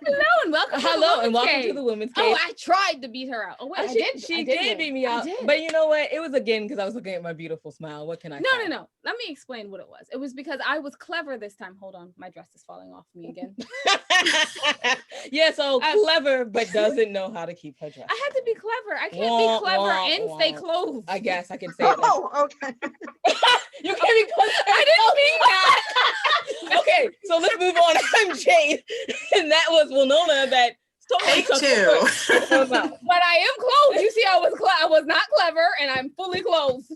Hello and welcome. Hello to and welcome to the Women's Cave. Oh, I tried to beat her out. Oh wait, She did beat me out. But you know what? It was again because I was looking at my beautiful smile. What can I say? No. Let me explain what it was. It was because I was clever this time. Hold on, my dress is falling off me again. Yeah, so clever, but doesn't know how to keep her dress. I had to be clever. I can't be clever and stay clothed. I guess I can say it. Okay. You can't be clever. I didn't mean that. Okay, so let's move on. I'm Jade, and that was Winona. That Take two. But I am clothed. You see, I was not clever, and I'm fully clothed.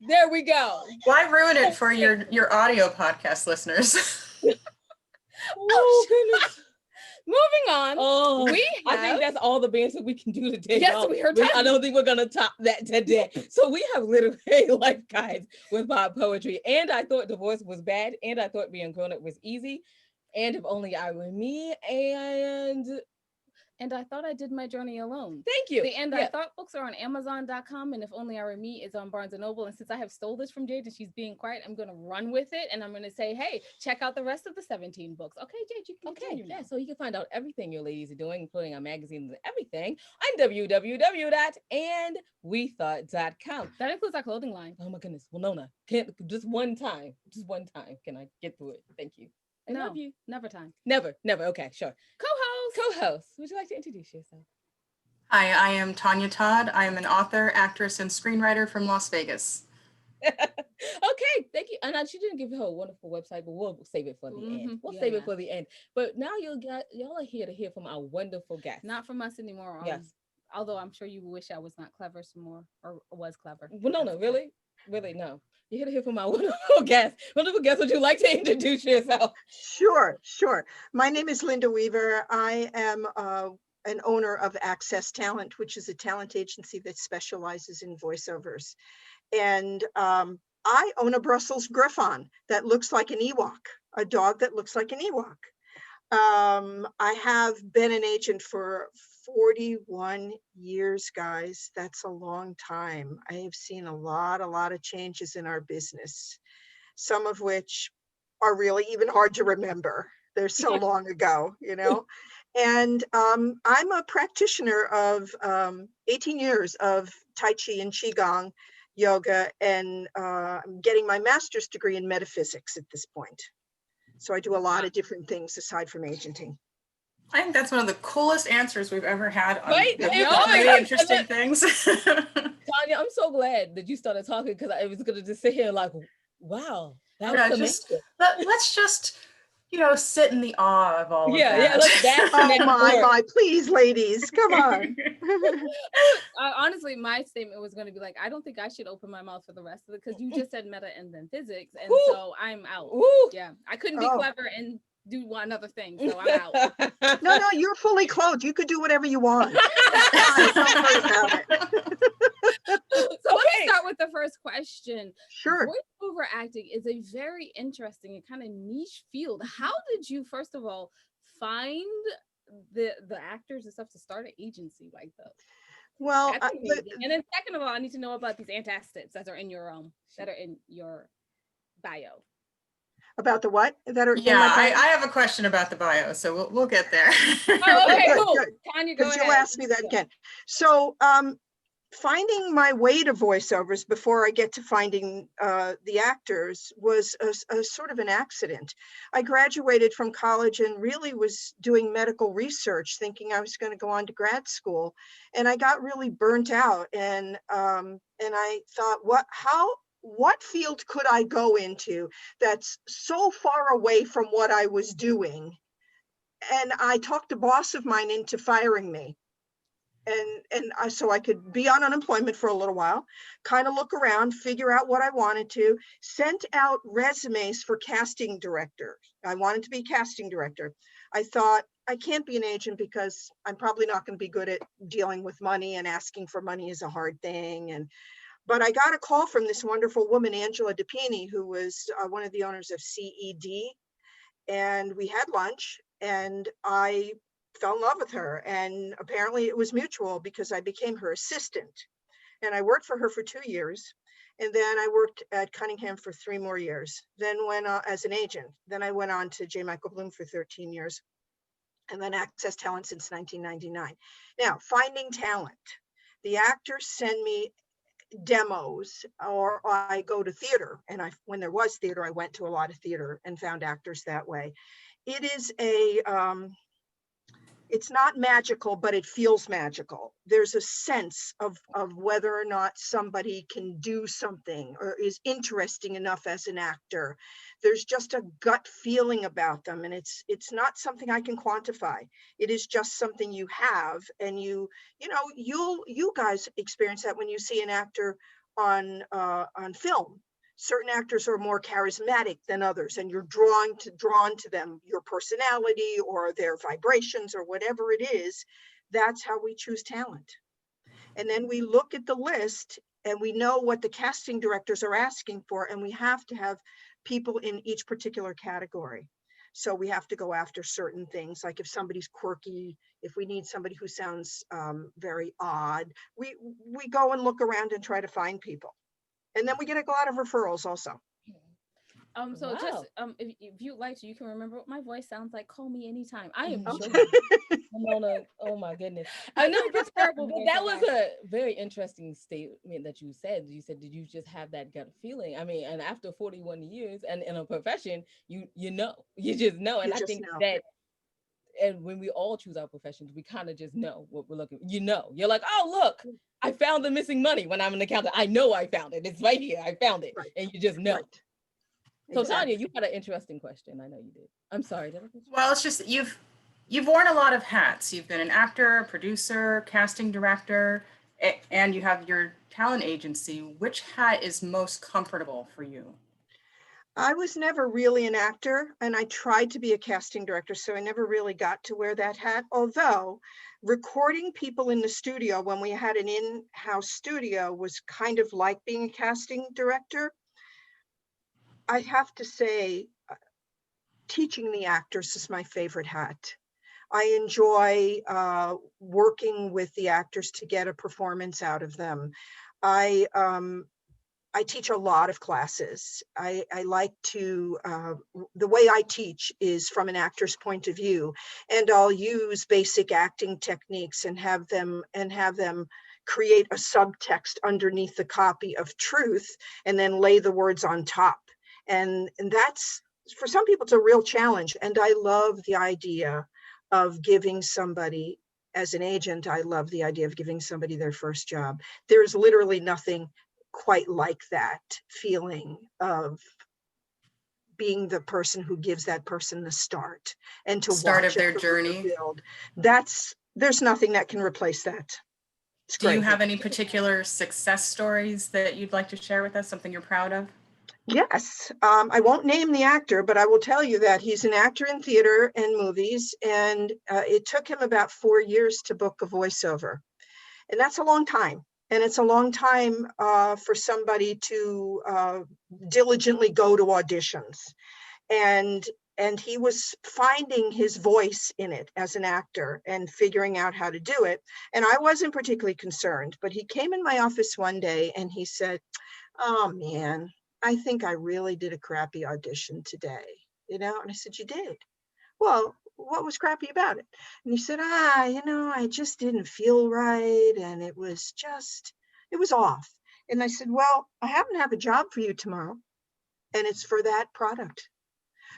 There we go. Why ruin it for your audio podcast listeners? Oh goodness. Moving on. Oh, I think that's all the bands that we can do today. Yes, we are done. I don't think we're gonna top that today. So we have literally life guides with Bob poetry, and I thought divorce was bad, and I thought being grown up was easy, and if only I were me, and I thought I did my journey alone. Thank you. I thought books are on Amazon.com, and If Only I Were Me is on Barnes & Noble. And since I have stole this from Jade and she's being quiet, I'm going to run with it, and I'm going to say, hey, check out the rest of the 17 books. Okay, Jade, you can continue now. So you can find out everything your ladies are doing, including our magazines and everything, on www.andwethought.com. That includes our clothing line. Oh my goodness, Winona, just one time, can I get through it? Thank you. I love you. Never time. Never. Okay, sure. Co-host. Would you like to introduce yourself? Hi, I am Tanya Todd. I am an author, actress, and screenwriter from Las Vegas. Okay, thank you. And she didn't give her a wonderful website, but we'll save it for the end. We'll save it for the end. But now y'all are here to hear from our wonderful guests. Not from us anymore. Yes. Although I'm sure you wish I was not clever some more, or was clever. Well, no, really, no. You're here to hear from our wonderful guest. Wonderful guest, would you like to introduce yourself? Sure. My name is Linda Weaver. I am an owner of Access Talent, which is a talent agency that specializes in voiceovers. And I own a Brussels Griffon that looks like an Ewok, a dog that looks like an Ewok. I have been an agent for 41 years, guys. That's a long time. I have seen a lot of changes in our business, some of which are really even hard to remember. They're so long ago, And I'm a practitioner of 18 years of Tai Chi and Qigong yoga, and I'm getting my master's degree in metaphysics at this point. So I do a lot of different things aside from agenting. I think that's one of the coolest answers we've ever had on really interesting things. Tanya, I'm so glad that you started talking, because I was going to just sit here like, wow, that was amazing. Let's just, sit in the awe of all of that. Yeah, let's bask in that my, please, ladies, come on. Honestly, my statement was going to be like, I don't think I should open my mouth for the rest of it, because you just said meta and then physics, and so I'm out. Yeah, I couldn't be clever and do one other thing, so I'm out. No, you're fully clothed. You could do whatever you want. Don't worry about it. So let's start with the first question. Sure. Voiceover acting is a very interesting and kind of niche field. How did you, first of all, find the actors and stuff to start an agency like this? Well, and then second of all, I need to know about these antacids that are in your bio. About the what? I have a question about the bio, so we'll get there. Oh, okay, cool. Tanya, go ahead. You'll ask me that again. So finding my way to voiceovers before I get to finding the actors was a sort of an accident. I graduated from college and really was doing medical research, thinking I was going to go on to grad school, and I got really burnt out. And I thought, what field could I go into that's so far away from what I was doing? And I talked a boss of mine into firing me. So I could be on unemployment for a little while, kind of look around, figure out what I wanted to, sent out resumes for casting directors. I wanted to be casting director. I thought, I can't be an agent because I'm probably not going to be good at dealing with money, and asking for money is a hard thing. But I got a call from this wonderful woman, Angela DePini, who was one of the owners of CED. And we had lunch, and I fell in love with her. And apparently it was mutual, because I became her assistant. And I worked for her for 2 years. And then I worked at Cunningham for 3 more years. Then went as an agent. Then I went on to J. Michael Bloom for 13 years. and then Access Talent since 1999. Now, finding talent. The actors send me demos, or I go to theater, and when there was theater, I went to a lot of theater and found actors that way. It is it's not magical, but it feels magical. There's a sense of whether or not somebody can do something or is interesting enough as an actor. There's just a gut feeling about them, and it's not something I can quantify. It is just something you have, and you guys experience that when you see an actor on film. Certain actors are more charismatic than others, and you're drawn to them, your personality or their vibrations or whatever it is. That's how we choose talent. And then we look at the list and we know what the casting directors are asking for, and we have to have people in each particular category. So we have to go after certain things, like if somebody's quirky, if we need somebody who sounds very odd, we go and look around and try to find people. And then we get a lot of referrals also. So Wow. just if you'd like to, you can remember what my voice sounds like. Call me anytime. I am Okay. joking. Mona, oh my goodness. I know it's terrible, but that was a very interesting statement that you said. You said, did you just have that gut feeling? I mean, and after 41 years and in a profession, you just know. And I think that, and when we all choose our professions, we kind of just know what we're looking. You're like, oh, look, I found the missing money when I'm an accountant. I know I found it. It's right here. I found it. Right. And you just know. Right. So exactly. Tanya, you had an interesting question. I know you did. I'm sorry. Well, it's just you've worn a lot of hats. You've been an actor, producer, casting director, and you have your talent agency. Which hat is most comfortable for you? I was never really an actor, and I tried to be a casting director, so I never really got to wear that hat. Although recording people in the studio when we had an in-house studio was kind of like being a casting director. I have to say, teaching the actors is my favorite hat. I enjoy working with the actors to get a performance out of them. I teach a lot of classes. I like to, the way I teach is from an actor's point of view, and I'll use basic acting techniques and have them create a subtext underneath the copy of truth and then lay the words on top. And that's, for some people, it's a real challenge. And I love the idea of giving somebody, as an agent, I love the idea of giving somebody their first job. There's literally nothing quite like that feeling of being the person who gives that person the start and to start watch of their journey. Build. There's nothing that can replace that. Do you have any particular success stories that you'd like to share with us? Something you're proud of? Yes, I won't name the actor, but I will tell you that he's an actor in theater and movies, and it took him about 4 years to book a voiceover, and that's a long time. And it's a long time for somebody to diligently go to auditions. And he was finding his voice in it as an actor and figuring out how to do it. And I wasn't particularly concerned, but he came in my office one day and he said, "Oh man, I think I really did a crappy audition today." And I said, "You did? Well, what was crappy about it?" And he said, I just didn't feel right. And it was off. And I said, "Well, I happen to have a job for you tomorrow, and it's for that product.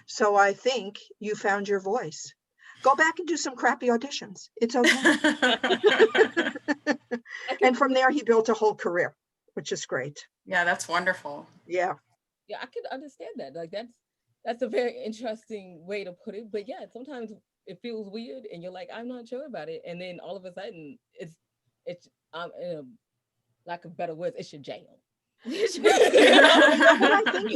So I think you found your voice. Go back and do some crappy auditions. It's okay." And from there, he built a whole career, which is great. Yeah, that's wonderful. Yeah. Yeah, I can understand that. Like that's a very interesting way to put it. But yeah, sometimes it feels weird and you're like, I'm not sure about it. And then all of a sudden it's in a lack of better words, it's your jam. I think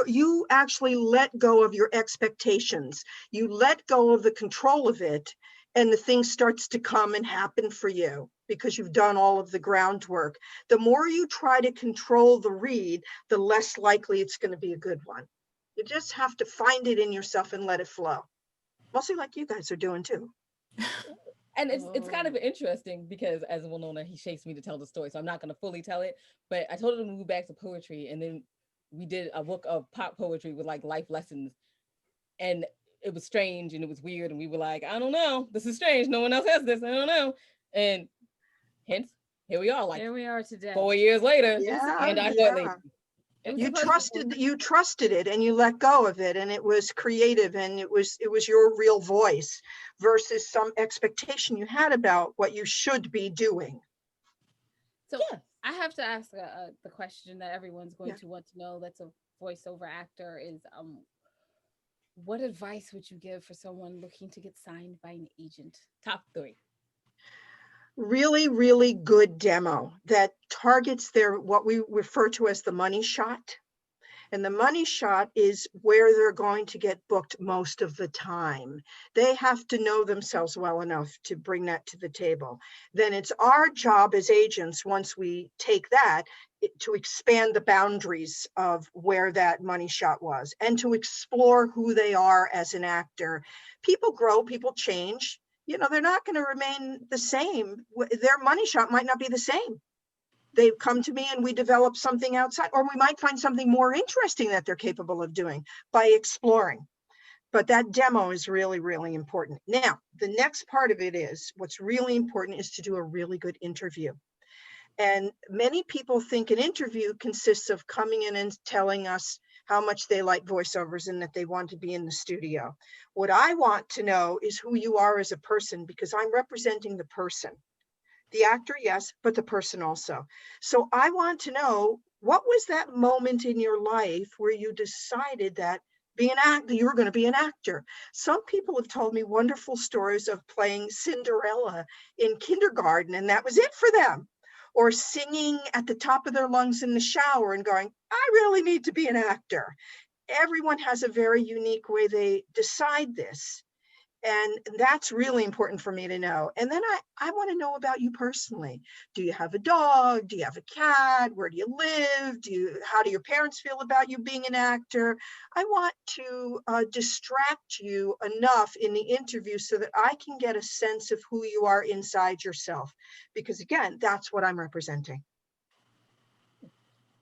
you actually let go of your expectations. You let go of the control of it, and the thing starts to come and happen for you because you've done all of the groundwork. The more you try to control the read, the less likely it's going to be a good one. You just have to find it in yourself and let it flow. Mostly like you guys are doing too. And it's kind of interesting because, as well known, he shapes me to tell the story, so I'm not going to fully tell it. But I told him to move back to poetry, and then we did a book of pop poetry with like life lessons, and it was strange and it was weird. And we were like, I don't know, this is strange. No one else has this. I don't know. And hence, here we are, like here we are today. 4 years later. Yeah, And I yeah. You trusted it and you let go of it, and it was creative, and it was your real voice versus some expectation you had about what you should be doing. So I have to ask the question that everyone's going to want to know, that's a voiceover actor, is what advice would you give for someone looking to get signed by an agent? Top 3. Really, really good demo that targets what we refer to as the money shot. And the money shot is where they're going to get booked most of the time. They have to know themselves well enough to bring that to the table. Then it's our job as agents, once we take that, to expand the boundaries of where that money shot was and to explore who they are as an actor. People grow, people change. You know, they're not going to remain the same. Their money shot might not be the same. They come to me and we develop something outside, or we might find something more interesting that they're capable of doing by exploring. But that demo is really, really important. Now, the next part of it is, what's really important is to do a really good interview. And many people think an interview consists of coming in and telling us how much they like voiceovers and that they want to be in the studio. What I want to know is who you are as a person, because I'm representing the person. The actor, yes, but the person also. So I want to know, what was that moment in your life where you decided that you were going to be an actor? Some people have told me wonderful stories of playing Cinderella in kindergarten, and that was it for them. Or singing at the top of their lungs in the shower and going, I really need to be an actor. Everyone has a very unique way they decide this. And that's really important for me to know. And then I want to know about you personally. Do you have a dog? Do you have a cat? Where do you live? How do your parents feel about you being an actor? I want to distract you enough in the interview so that I can get a sense of who you are inside yourself. Because again, that's what I'm representing.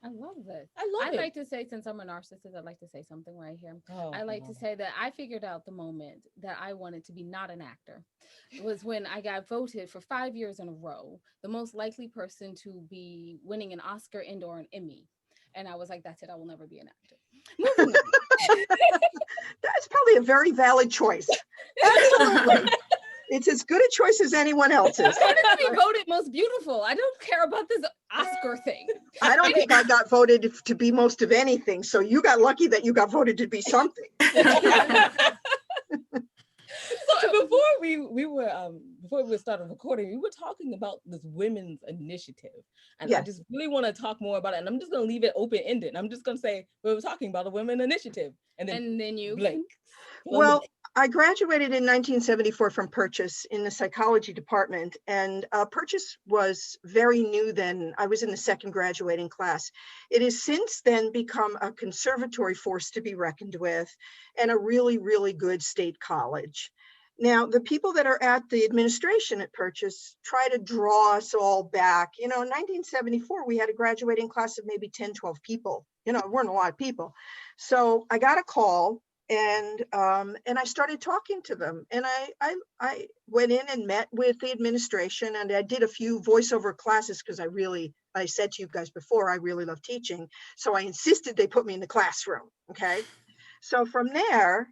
I love this. I'd like to say, since I'm a narcissist, I'd like to say something right here. I like to say that I figured out the moment that I wanted to be not an actor was when I got voted for 5 years in a row the most likely person to be winning an Oscar and or an Emmy. And I was like, that's it, I will never be an actor. Moving on. That's probably a very valid choice. Absolutely. It's as good a choice as anyone else's. I wanted to be voted most beautiful. I don't care about this Oscar thing. I don't think I got voted to be most of anything. So you got lucky that you got voted to be something. So before we started recording, we were talking about this women's initiative, and I just really want to talk more about it. And I'm just going to leave it open ended. I'm just going to say we were talking about a women initiative, and then you blink. Well, I graduated in 1974 from Purchase in the psychology department, and Purchase was very new then. I was in the second graduating class. It has since then become a conservatory force to be reckoned with and a really, really good state college. Now, the people that are at the administration at Purchase try to draw us all back. You know, in 1974, we had a graduating class of maybe 10, 12 people. You know, it weren't a lot of people. So I got a call. And I started talking to them, and I went in and met with the administration, and I did a few voiceover classes because I said to you guys before, I really love teaching. So I insisted they put me in the classroom. Okay. So from there,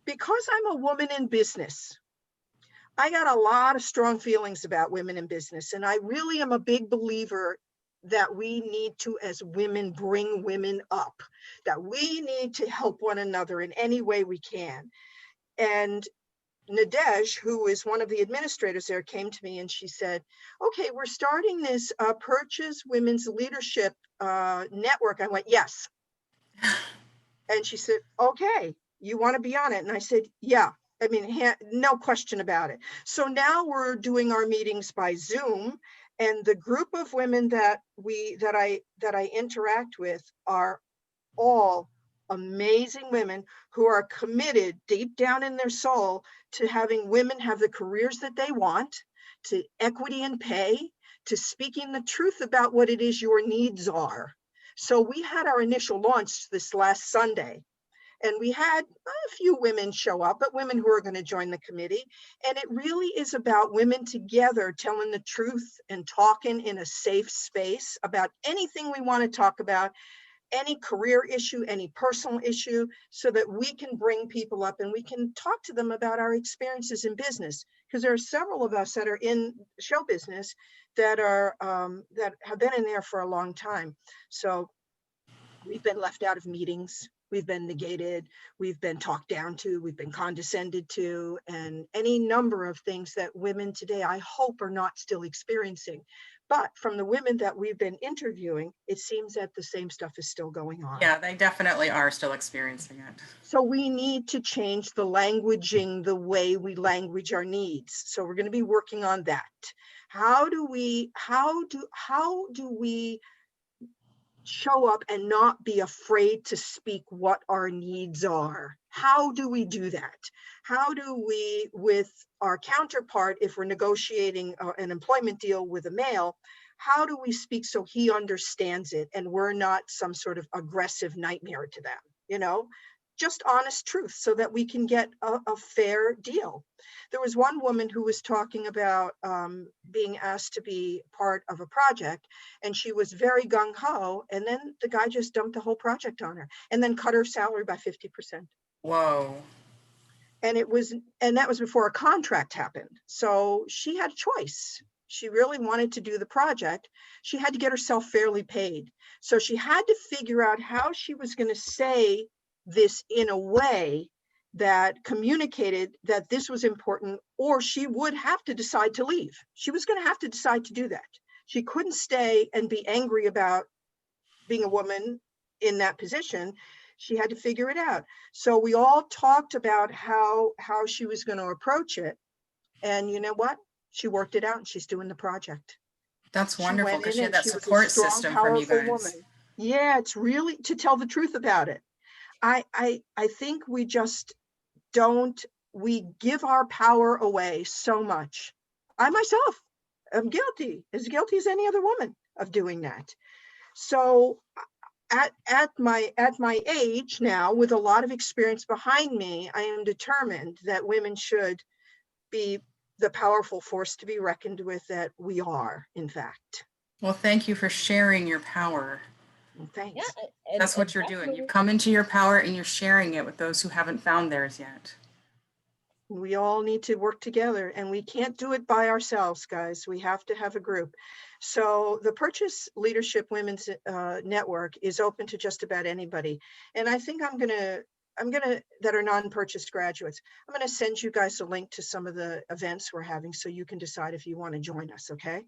because I'm a woman in business, I got a lot of strong feelings about women in business. And I really am a big believer that we need to, as women, bring women up, that we need to help one another in any way we can. And Nadej, who is one of the administrators there, came to me and she said, okay, we're starting this Purchase Women's Leadership Network. I went, yes. And she said, okay, you want to be on it? And I said, yeah. I mean, no question about it. So now we're doing our meetings by Zoom. And the group of women that I interact with are all amazing women who are committed deep down in their soul to having women have the careers that they want, to equity in pay, to speaking the truth about what it is your needs are. So we had our initial launch this last Sunday. And we had a few women show up, but women who are going to join the committee. And it really is about women together telling the truth and talking in a safe space about anything we want to talk about, any career issue, any personal issue, so that we can bring people up and we can talk to them about our experiences in business. Because there are several of us that are in show business that are that have been in there for a long time. So we've been left out of meetings, we've been negated, we've been talked down to, we've been condescended to, and any number of things that women today, I hope, are not still experiencing. But from the women that we've been interviewing, it seems that the same stuff is still going on. Yeah, they definitely are still experiencing it. So we need to change the languaging, the way we language our needs. So we're going to be working on that. How do we show up and not be afraid to speak what our needs are? How do we do that? How do we, with our counterpart, if we're negotiating an employment deal with a male, how do we speak so he understands it and we're not some sort of aggressive nightmare to them? You know, just honest truth so that we can get a fair deal. There was one woman who was talking about being asked to be part of a project, and she was very gung-ho, and then the guy just dumped the whole project on her and then cut her salary by 50%. Whoa. And that was before a contract happened. So she had a choice. She really wanted to do the project. She had to get herself fairly paid. So she had to figure out how she was going to say this in a way that communicated that this was important, or she would have to decide to leave. She was going to have to decide to do that. She couldn't stay and be angry about being a woman in that position. She had to figure it out. So we all talked about how she was going to approach it. And you know what? She worked it out and she's doing the project. That's wonderful because she had that she support system from you guys. Woman. Yeah, it's really to tell the truth about it. I think we just we give our power away so much. I myself am as guilty as any other woman of doing that. So at my age now, with a lot of experience behind me, I am determined that women should be the powerful force to be reckoned with that we are, in fact. Well, thank you for sharing your power. Well, thanks. Yeah, that's what you're doing. You've come into your power and you're sharing it with those who haven't found theirs yet. We all need to work together, and we can't do it by ourselves, guys. We have to have a group. So the Purchase Leadership Women's Network is open to just about anybody. And I think I'm gonna, that are non-purchase graduates, I'm gonna send you guys a link to some of the events we're having so you can decide if you want to join us, okay?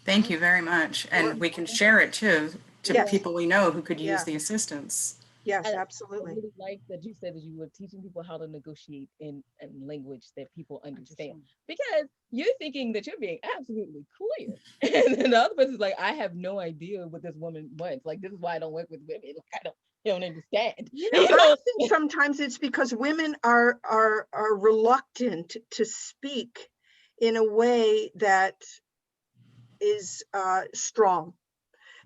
Thank you very much. And we can share it too to Yes. people we know who could use Yeah. the assistance. Yes, And absolutely. I really like that you said that you were teaching people how to negotiate in language that people understand, because you're thinking that you're being absolutely clear. And then the other person's like, I have no idea what this woman wants. Like, this is why I don't work with women. Like, I don't understand. You know, I think sometimes it's because women are reluctant to speak in a way that is strong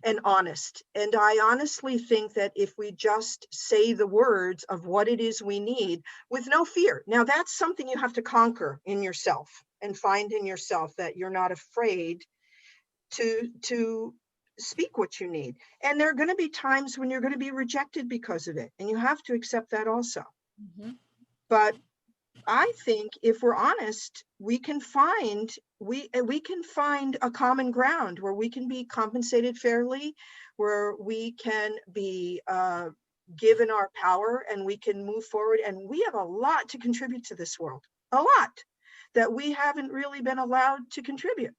and honest. And I honestly think that if we just say the words of what it is we need with no fear. Now that's something you have to conquer in yourself and find in yourself, that you're not afraid to speak what you need. And there are going to be times when you're going to be rejected because of it. And you have to accept that also. Mm-hmm. But I think if we're honest, we can find a common ground where we can be compensated fairly, where we can be given our power, and we can move forward. And we have a lot to contribute to this world, a lot that we haven't really been allowed to contribute.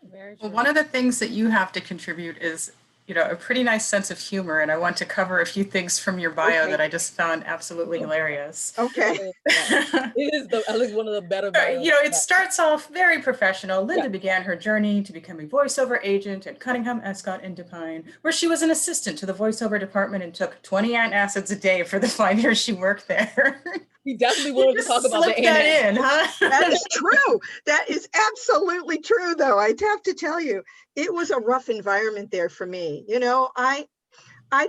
Very true. Well, one of the things that you have to contribute is, you know, a pretty nice sense of humor. And I want to cover a few things from your bio that I just found absolutely hilarious. Okay. It is at least one of the better bios. You know, it starts off very professional. Linda began her journey to become a voiceover agent at Cunningham, Escott, and Dupine, where she was an assistant to the voiceover department and took 20 antacids a day for the 5 years she worked there. We definitely wanted to talk about Slip that in, huh? That is true. That is absolutely true, though. I have to tell you, it was a rough environment there for me. You know, I I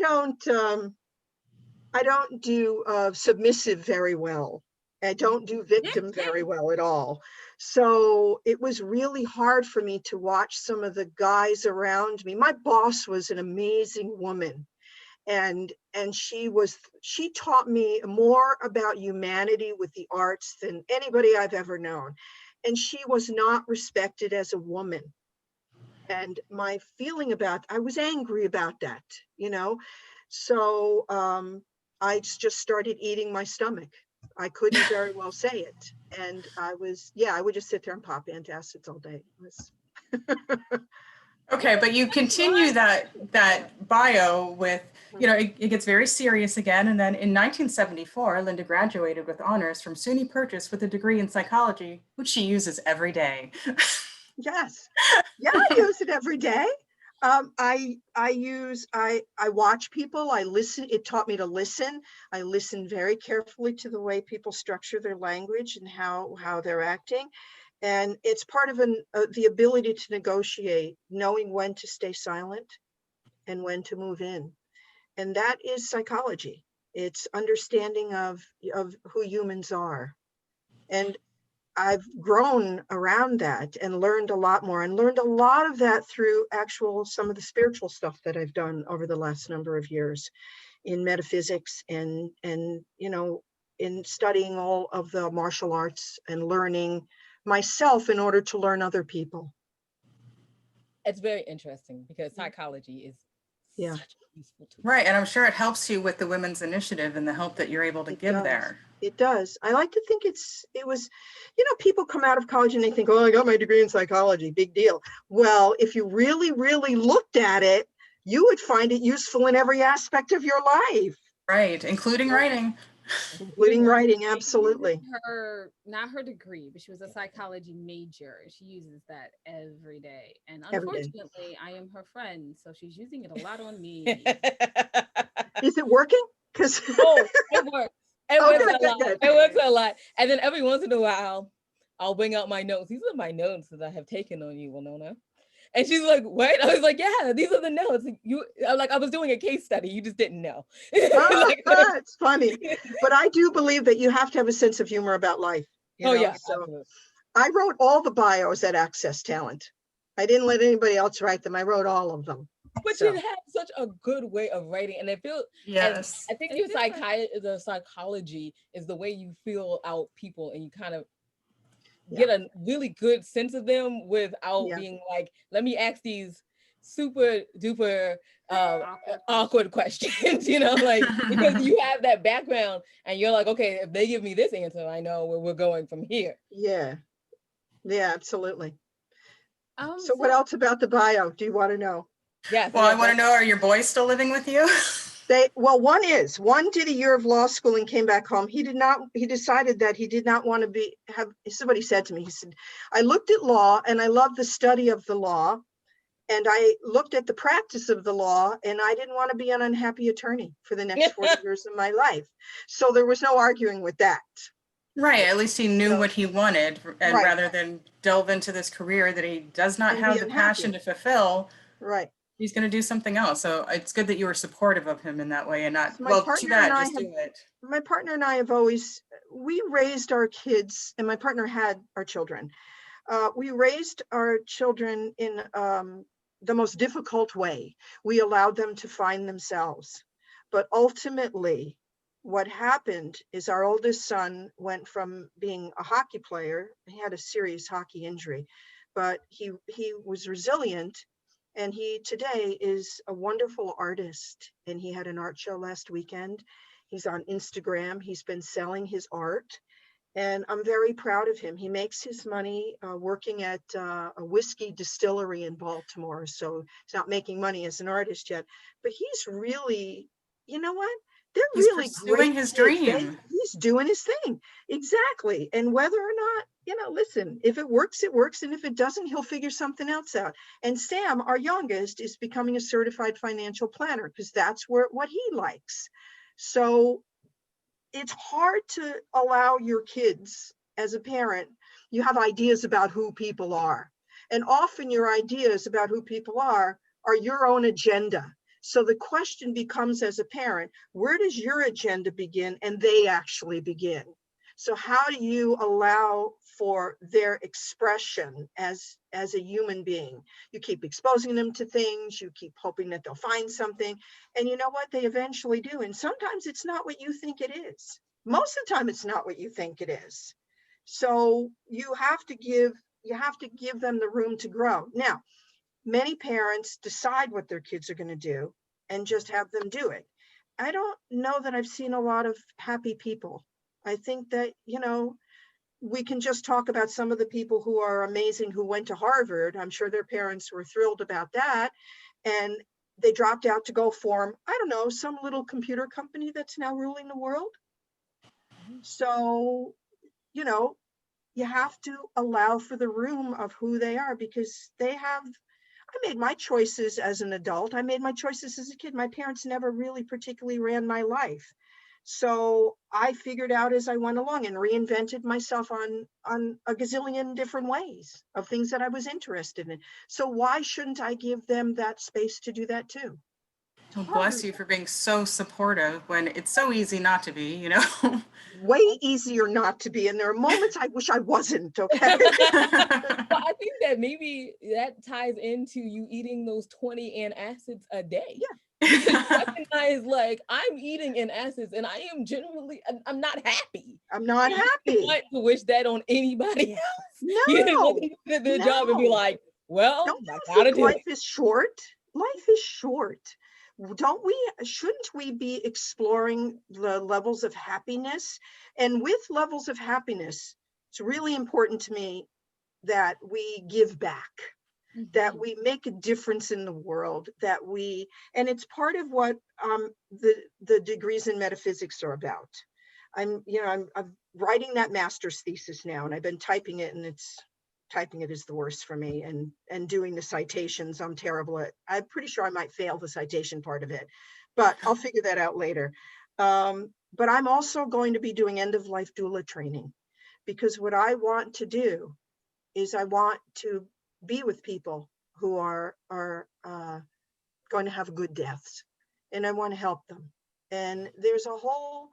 don't do submissive very well. I don't do victim very well at all. So it was really hard for me to watch some of the guys around me. My boss was an amazing woman. And she taught me more about humanity with the arts than anybody I've ever known. And she was not respected as a woman. And my feeling I was angry about that, you know? So I just started eating my stomach. I couldn't very well say it. And I would just sit there and pop antacids all day. Okay, but you continue that bio with, you know, it gets very serious again. And then in 1974, Linda graduated with honors from SUNY Purchase with a degree in psychology, which she uses every day. Yes. Yeah, I use it every day. I watch people, I listen. It taught me to listen. I listen very carefully to the way people structure their language and how they're acting. And it's part of the ability to negotiate, knowing when to stay silent and when to move in. And that is psychology. It's understanding of who humans are. And I've grown around that and learned a lot more, and learned a lot of that through some of the spiritual stuff that I've done over the last number of years in metaphysics and you know, in studying all of the martial arts and learning myself in order to learn other people. It's very interesting because psychology is such a useful tool. Right, and I'm sure it helps you with the Women's Initiative and the help that you're able to give there. It does. I like to think it was, you know, people come out of college and they think, oh, I got my degree in psychology, big deal. Well, if you really, really looked at it, you would find it useful in every aspect of your life. Right, including writing. Including writing, absolutely. Not her degree, but she was a psychology major. She uses that every day. And unfortunately, I am her friend, so she's using it a lot on me. Is it working? Because it works. It works a lot. And then every once in a while, I'll bring out my notes. These are my notes that I have taken on you, Winona. And she's like, what? I was like, yeah, these are the notes. I was doing a case study. You just didn't know. It's funny. But I do believe that you have to have a sense of humor about life. You know? Yeah. So absolutely. I wrote all the bios at Access Talent. I didn't let anybody else write them. I wrote all of them. But you have such a good way of writing. And I feel, yes, I think the psychology is the way you feel out people, and you kind of get a really good sense of them without being like, let me ask these super duper awkward questions, you know, like, because you have that background and you're like, okay, if they give me this answer, I know where we're going from here. Yeah, absolutely. So what else about the bio do you want to know? Yes. Well, I want to know, are your boys still living with you? One did a year of law school and came back home. He decided that he did not want to this is what he said to me. He said, I looked at law and I loved the study of the law. And I looked at the practice of the law, and I didn't want to be an unhappy attorney for the next 40 years of my life. So there was no arguing with that. Right. At least he knew what he wanted, and rather than delve into this career that he does not have the passion to fulfill. Right. He's going to do something else. So it's good that you were supportive of him in that way, and not, too bad, just do it. My partner and I we raised our kids, and my partner had our children. We raised our children in the most difficult way. We allowed them to find themselves. But ultimately, what happened is our oldest son went from being a hockey player. He had a serious hockey injury, but he was resilient. And he today is a wonderful artist. And he had an art show last weekend. He's on Instagram. He's been selling his art. And I'm very proud of him. He makes his money working at a whiskey distillery in Baltimore. So he's not making money as an artist yet. But he's really, you know what? He's really pursuing his dream. He's doing his thing. Exactly. And whether or not, listen, if it works, it works. And if it doesn't, he'll figure something else out. And Sam, our youngest, is becoming a certified financial planner because that's what he likes. So it's hard to allow your kids, as a parent, you have ideas about who people are. And often your ideas about who people are your own agenda. So the question becomes, as a parent, where does your agenda begin and they actually begin? So how do you allow for their expression as a human being? You keep exposing them to things, you keep hoping that they'll find something, and you know what? They eventually do. And sometimes it's not what you think it is. Most of the time, it's not what you think it is. So you have to give them the room to grow. Now, many parents decide what their kids are going to do and just have them do it. I don't know that I've seen a lot of happy people. I think that, we can just talk about some of the people who are amazing who went to Harvard. I'm sure their parents were thrilled about that. And they dropped out to go form, I don't know, some little computer company that's now ruling the world. So, you have to allow for the room of who they are, because I made my choices as an adult. I made my choices as a kid. My parents never really particularly ran my life. So I figured out as I went along and reinvented myself on a gazillion different ways of things that I was interested in. So why shouldn't I give them that space to do that too? Well, bless you for being so supportive when it's so easy not to be, Way easier not to be. And there are moments I wish I wasn't, okay? Well, I think that maybe that ties into you eating those 20 antacids a day. Yeah. Recognize, like, I'm eating antacids and I am generally, I'm not happy. I'm not happy. I to wish that on anybody else. No. You didn't want to do their job and be like, well, I gotta do life it. is short? Life is short. Shouldn't we be exploring the levels of happiness? And with levels of happiness, it's really important to me that we give back, that we make a difference in the world, and it's part of what the degrees in metaphysics are about. I'm writing that master's thesis now, and I've been typing it, and typing it is the worst for me, and doing the citations, I'm terrible at. I'm pretty sure I might fail the citation part of it, but I'll figure that out later. But I'm also going to be doing end-of-life doula training, because what I want to do is I want to be with people who are going to have good deaths, and I want to help them. And there's a whole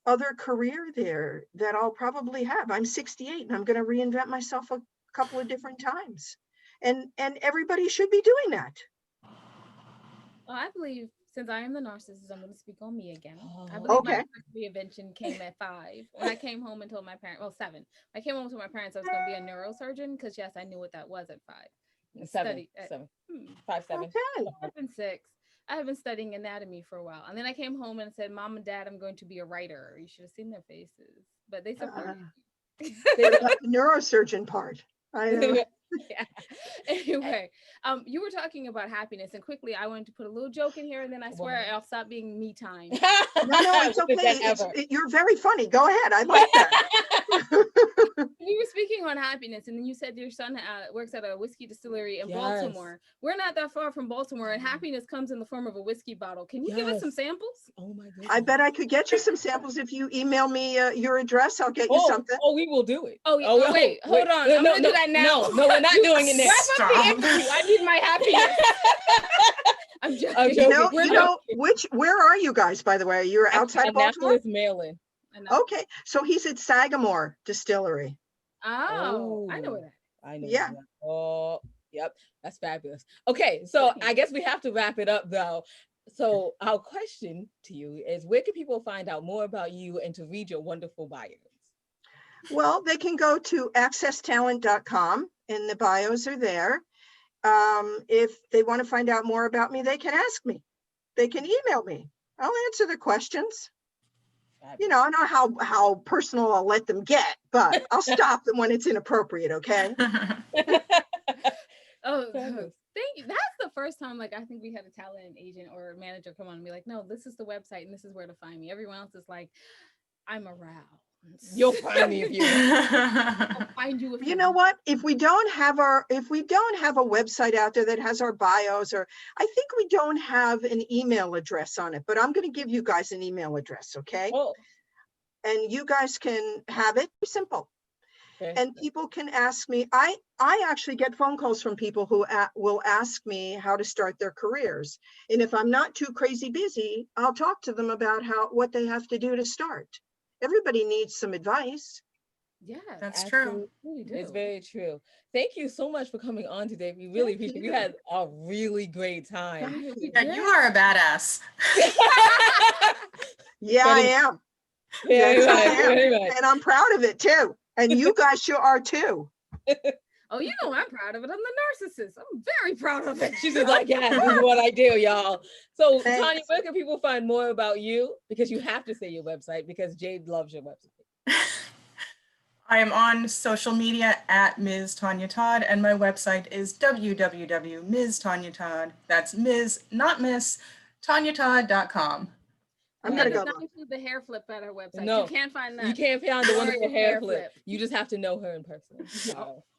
other career there that I'll probably have. I'm 68 and I'm going to reinvent myself a couple of different times, and everybody should be doing that. Well, I believe, since I am the narcissist, I'm going to speak on me again. I believe Okay. my first reinvention came at 5. When I came home and told my parents, 7. I came home and told my parents I was going to be a neurosurgeon, because yes, I knew what that was at 5. 7. 5, 7. Okay. 5 and 6. I have been studying anatomy for a while, and then I came home and said, "Mom and Dad, I'm going to be a writer." You should have seen their faces, but they supported me. The neurosurgeon part. I know. Yeah. Anyway, you were talking about happiness, and quickly I wanted to put a little joke in here, and then I swear I'll stop being me time. No, it's okay. You're very funny. Go ahead. I like that. We were speaking on happiness, and then you said your son works at a whiskey distillery in Baltimore. We're not that far from Baltimore, and happiness comes in the form of a whiskey bottle. Can you give us some samples? Oh my goodness. I bet I could get you some samples if you email me your address. I'll get you something. Oh, we will do it. Wait, hold on. I'm gonna do that now. No, we're not doing it now. Wrap up the interview. I need my happiness. I'm joking. Where are you guys, by the way? You're outside of Baltimore? Annapolis, Maryland. Okay, so he's at Sagamore Distillery. Oh, I know that. I know. Yeah. That. Oh, yep. That's fabulous. Okay, so I guess we have to wrap it up though. So our question to you is, where can people find out more about you and to read your wonderful bios? Well, they can go to accesstalent.com and the bios are there. If they want to find out more about me, they can ask me. They can email me. I'll answer the questions. I know how personal I'll let them get, but I'll stop them when it's inappropriate, okay? Thank you. That's the first time, I think we had a talent agent or manager come on and be like, no, this is the website and this is where to find me. Everyone else is like, I'm around. You'll find me if you I'll find you. You know what? If we don't have a website out there that has our bios, or I think we don't have an email address on it, but I'm going to give you guys an email address, okay? Oh. And you guys can have it. Simple. And people can ask me, I actually get phone calls from people who will ask me how to start their careers. And if I'm not too crazy busy, I'll talk to them about what they have to do to start. Everybody needs some advice. Yeah, That's true. It's very true. Thank you so much for coming on today. We really appreciate it. We had a really great time. Yeah, you are a badass. Yeah, I am. Very Yes, I much, am. very much. And I'm proud of it too. And you guys sure are too. Oh, you know I'm proud of it. I'm the narcissist. I'm very proud of it. She's just like, yeah, this is what I do, y'all. So, Thanks. Tanya, where can people find more about you? Because you have to say your website because Jade loves your website. I am on social media at Ms. Tanya Todd, and my website is www.mstanyatodd. That's Ms., not Miss, TanyaTodd.com. I'm gonna go. Not include the hair flip at her website. No, you can't find that. You can't find the wonderful Sorry, hair flip. You just have to know her in person.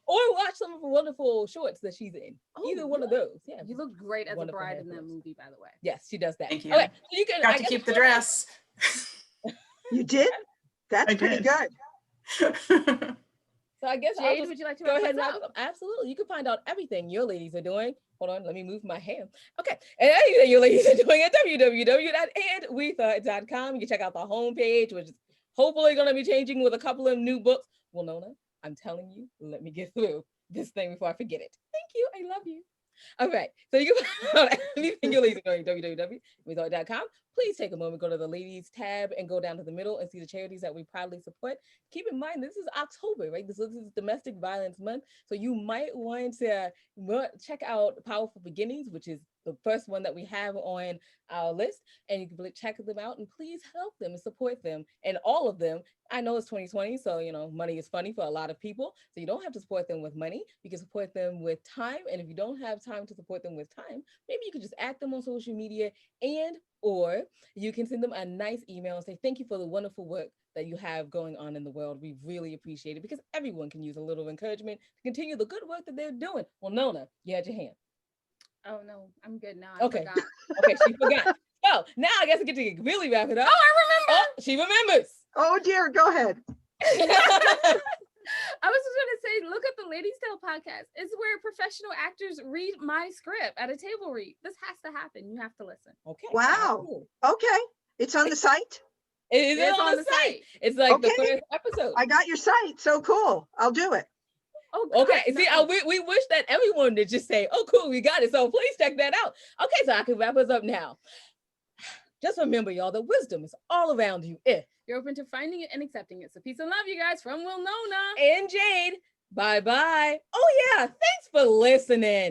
Or watch some of the wonderful shorts that she's in. Either one of those. Yeah. You look great as a Wonderful bride hair in that flips. movie, by the way. Yes, she does that. Thank you. Okay, so you can Got to keep the dress. You did? That's pretty good. So I guess Jade, would you like to go wrap ahead and us wrap up? it up? Absolutely. You can find out everything your ladies are doing. Hold on, let me move my hand. Okay. And anything your ladies are doing at www.andwethought.com. You can check out the homepage, which is hopefully going to be changing with a couple of new books. Well, Nona, I'm telling you, let me get through this thing before I forget it. Thank you. I love you. All right. So you can find out everything your ladies are doing at www.andwethought.com. Please take a moment, go to the ladies tab and go down to the middle and see the charities that we proudly support. Keep in mind, this is October, right? This is Domestic Violence Month. So you might want to check out Powerful Beginnings, which is the first one that we have on our list. And you can check them out and please help them and support them. And all of them, I know it's 2020, so, you know, money is funny for a lot of people. So you don't have to support them with money. You can support them with time. And if you don't have time to support them with time, maybe you could just add them on social media or you can send them a nice email and say, thank you for the wonderful work that you have going on in the world. We really appreciate it because everyone can use a little encouragement to continue the good work that they're doing. Well, Nona, you had your hand. Oh, no, I'm good now. Okay. Forgot. Okay, she forgot. So now I guess I get to really wrap it up. Oh, I remember. Oh, she remembers. Oh dear, go ahead. I was just going to say, look at the Ladies Tale podcast. It's where professional actors read my script at a table read. This has to happen. You have to listen. Okay. Wow. Cool. Okay. It's on the site. It is on the site. It's like the first episode. I got your site. So cool. I'll do it. Oh, God, okay. See, we wish that everyone would just say, oh, cool, we got it. So please check that out. Okay, so I can wrap us up now. Just remember, y'all, that wisdom is all around you if you're open to finding it and accepting it. So peace and love, you guys, from Will Nona and Jade. Bye-bye. Oh, yeah. Thanks for listening.